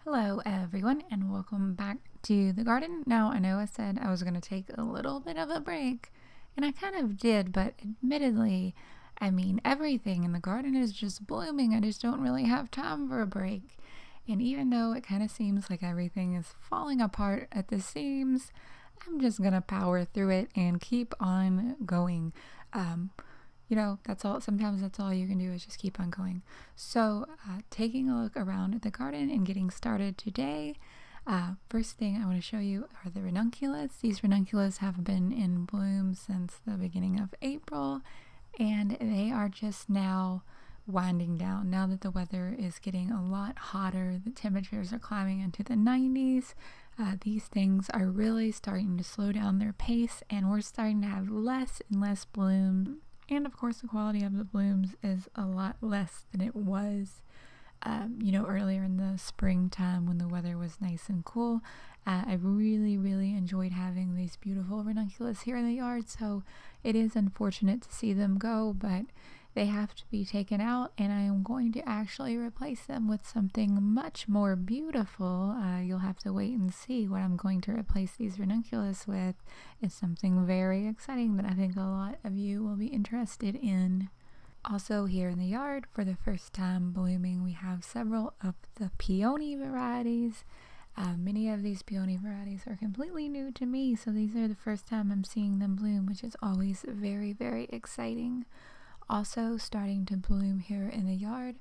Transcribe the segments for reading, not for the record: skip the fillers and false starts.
Hello everyone and welcome back to the garden. Now I know I said I was going to take a little bit of a break and I kind of did, but admittedly, everything in the garden is just blooming. I just don't really have time for a break. And even though it kind of seems like everything is falling apart at the seams, I'm just going to power through it and keep on going. Um, that's all. Sometimes that's all you can do is just keep on going. So, taking a look around at the garden and getting started today. First thing I want to show you are the ranunculus. These ranunculus have been in bloom since the beginning of April, and they are just now winding down. Now that the weather is getting a lot hotter, the temperatures are climbing into the 90s. These things are really starting to slow down their pace, and we're starting to have less and less bloom. And of course, the quality of the blooms is a lot less than it was, earlier in the springtime when the weather was nice and cool. I really, really enjoyed having these beautiful ranunculus here in the yard, so it is unfortunate to see them go, but they have to be taken out, and I am going to actually replace them with something much more beautiful. You'll have to wait and see what I'm going to replace these ranunculus with. It's something very exciting that I think a lot of you will be interested in. Also here in the yard, for the first time blooming, we have several of the peony varieties. Many of these peony varieties are completely new to me, so these are the first time I'm seeing them bloom, which is always very, very exciting. Also starting to bloom here in the yard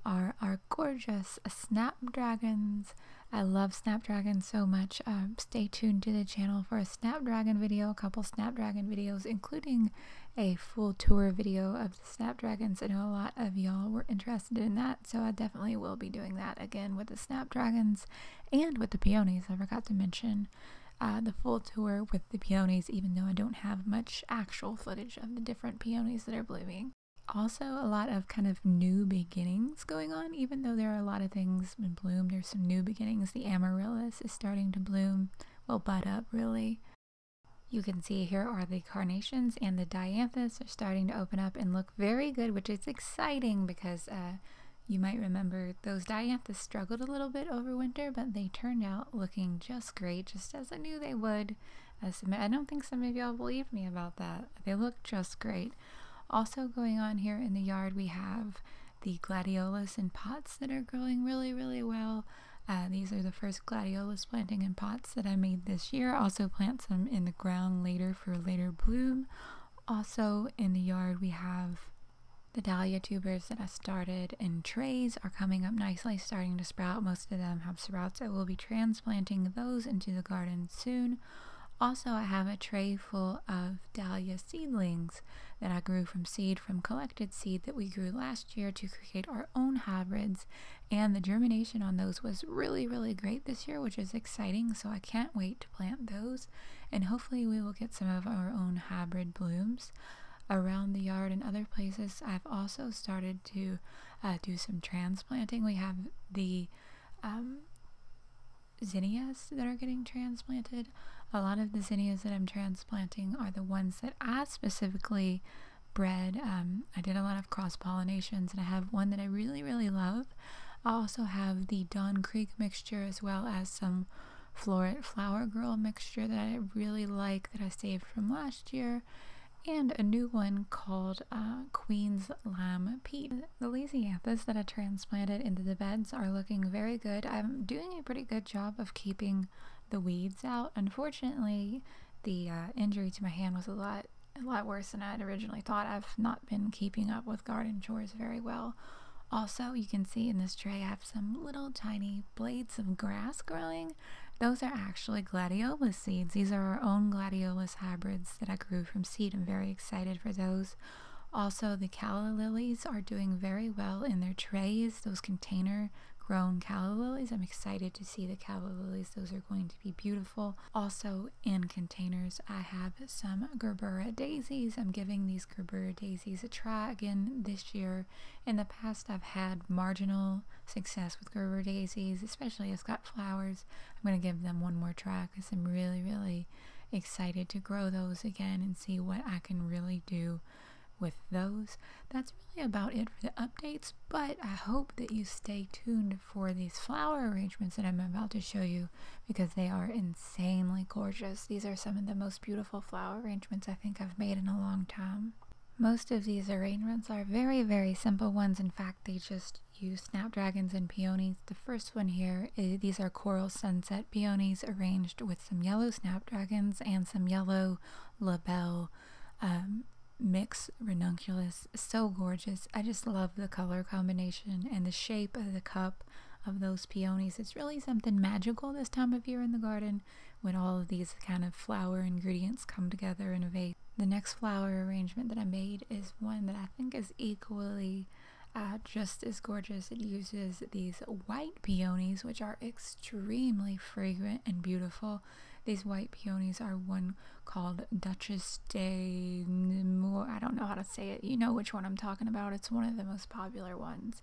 are our gorgeous snapdragons. I love snapdragons so much. Stay tuned to the channel for a snapdragon video, a couple snapdragon videos, including a full tour video of the snapdragons. I know a lot of y'all were interested in that, so I definitely will be doing that again with the snapdragons and with the peonies. I forgot to mention the full tour with the peonies, even though I don't have much actual footage of the different peonies that are blooming. Also, a lot of kind of new beginnings going on, even though there are a lot of things in bloom. There's some new beginnings. The amaryllis is starting to bloom, well, bud up really. You can see here are the carnations, and the dianthus are starting to open up and look very good, which is exciting because you might remember those dianthus struggled a little bit over winter, but they turned out looking just great, just as I knew they would. I don't think some of y'all believed me about that. They look just great. Also going on here in the yard, we have the gladiolus in pots that are growing really, really well. These are the first gladiolus planting in pots that I made this year. Also plant some in the ground later for later bloom. Also in the yard, we have the dahlia tubers that I started in trays are coming up nicely, starting to sprout. Most of them have sprouts. I will be transplanting those into the garden soon. Also, I have a tray full of dahlia seedlings that I grew from collected seed that we grew last year to create our own hybrids, and the germination on those was really, really great this year, which is exciting, so I can't wait to plant those, and hopefully we will get some of our own hybrid blooms. Around the yard and other places, I've also started to do some transplanting. We have the zinnias that are getting transplanted. A lot of the zinnias that I'm transplanting are the ones that I specifically bred. I did a lot of cross-pollinations, and I have one that I really, really love. I also have the Dawn Creek mixture, as well as some Floret Flower Girl mixture that I really like that I saved from last year, and a new one called Queen's Lime Peat. The Lasianthus that I transplanted into the beds are looking very good. I'm doing a pretty good job of keeping the weeds out. Unfortunately, the injury to my hand was a lot worse than I had originally thought. I've not been keeping up with garden chores very well. Also, you can see in this tray I have some little tiny blades of grass growing. Those are actually gladiolus seeds. These are our own gladiolus hybrids that I grew from seed. I'm very excited for those. Also, the calla lilies are doing very well in their trays, those container grown calla lilies. I'm excited to see the calla lilies. Those are going to be beautiful. Also in containers, I have some gerbera daisies. I'm giving these gerbera daisies a try again this year. In the past, I've had marginal success with gerbera daisies, especially as got flowers. I'm going to give them one more try because I'm really, really excited to grow those again and see what I can really do with those. That's really about it for the updates, but I hope that you stay tuned for these flower arrangements that I'm about to show you, because they are insanely gorgeous. These are some of the most beautiful flower arrangements I think I've made in a long time. Most of these arrangements are very, very simple ones. In fact, they just use snapdragons and peonies. The first one here, these are coral sunset peonies arranged with some yellow snapdragons and some yellow labelle mix ranunculus. So gorgeous. I just love the color combination and the shape of the cup of those peonies. It's really something magical this time of year in the garden when all of these kind of flower ingredients come together in a vase. The next flower arrangement that I made is one that I think is equally just as gorgeous. It uses these white peonies, which are extremely fragrant and beautiful. These white peonies are one called Duchess de Nemours. I don't know how to say it. You know which one I'm talking about. It's one of the most popular ones.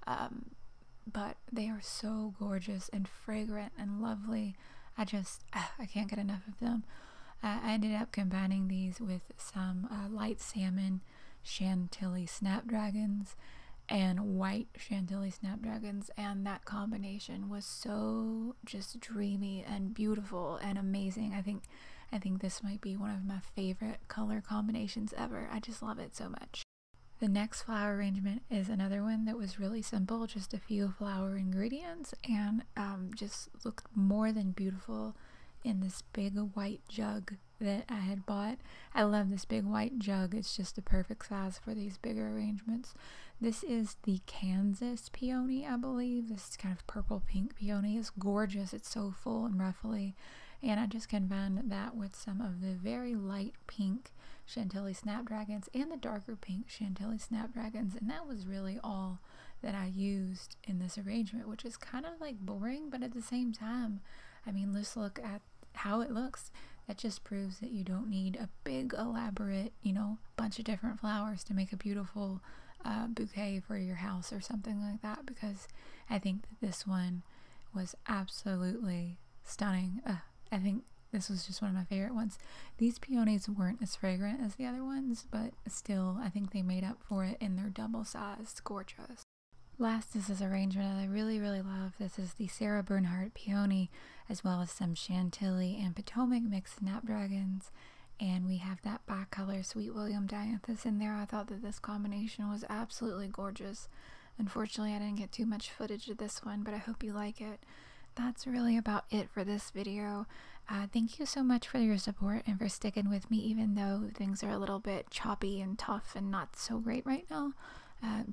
But they are so gorgeous and fragrant and lovely. I can't get enough of them. I ended up combining these with some light salmon Chantilly snapdragons and white Chantilly snapdragons, and that combination was so just dreamy and beautiful and amazing. I think this might be one of my favorite color combinations ever. I just love it so much. The next flower arrangement is another one that was really simple, just a few flower ingredients, and just looked more than beautiful in this big white jug that I had bought. I love this big white jug. It's just the perfect size for these bigger arrangements. This is the Kansas peony, I believe. This kind of purple pink peony is gorgeous. It's so full and ruffly, and I just combined that with some of the very light pink Chantilly snapdragons and the darker pink Chantilly snapdragons, and that was really all that I used in this arrangement, which is kind of like boring, but at the same time, I mean, let's look at how it looks. That just proves that you don't need a big elaborate, bunch of different flowers to make a beautiful bouquet for your house or something like that, because I think that this one was absolutely stunning. I think this was just one of my favorite ones. These peonies weren't as fragrant as the other ones, but still, I think they made up for it in their double-sized gorgeous. Last is this arrangement that I really, really love. This is the Sarah Bernhardt peony, as well as some Chantilly and Potomac mixed snapdragons. And we have that bicolor Sweet William dianthus in there. I thought that this combination was absolutely gorgeous. Unfortunately, I didn't get too much footage of this one, but I hope you like it. That's really about it for this video. Thank you so much for your support and for sticking with me, even though things are a little bit choppy and tough and not so great right now.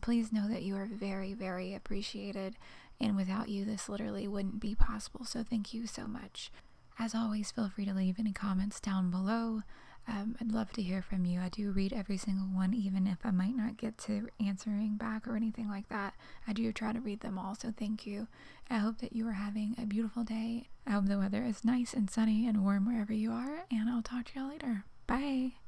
Please know that you are very, very appreciated, and without you, this literally wouldn't be possible, so thank you so much. As always, feel free to leave any comments down below. I'd love to hear from you. I do read every single one, even if I might not get to answering back or anything like that. I do try to read them all, so thank you. I hope that you are having a beautiful day. I hope the weather is nice and sunny and warm wherever you are, and I'll talk to y'all later. Bye!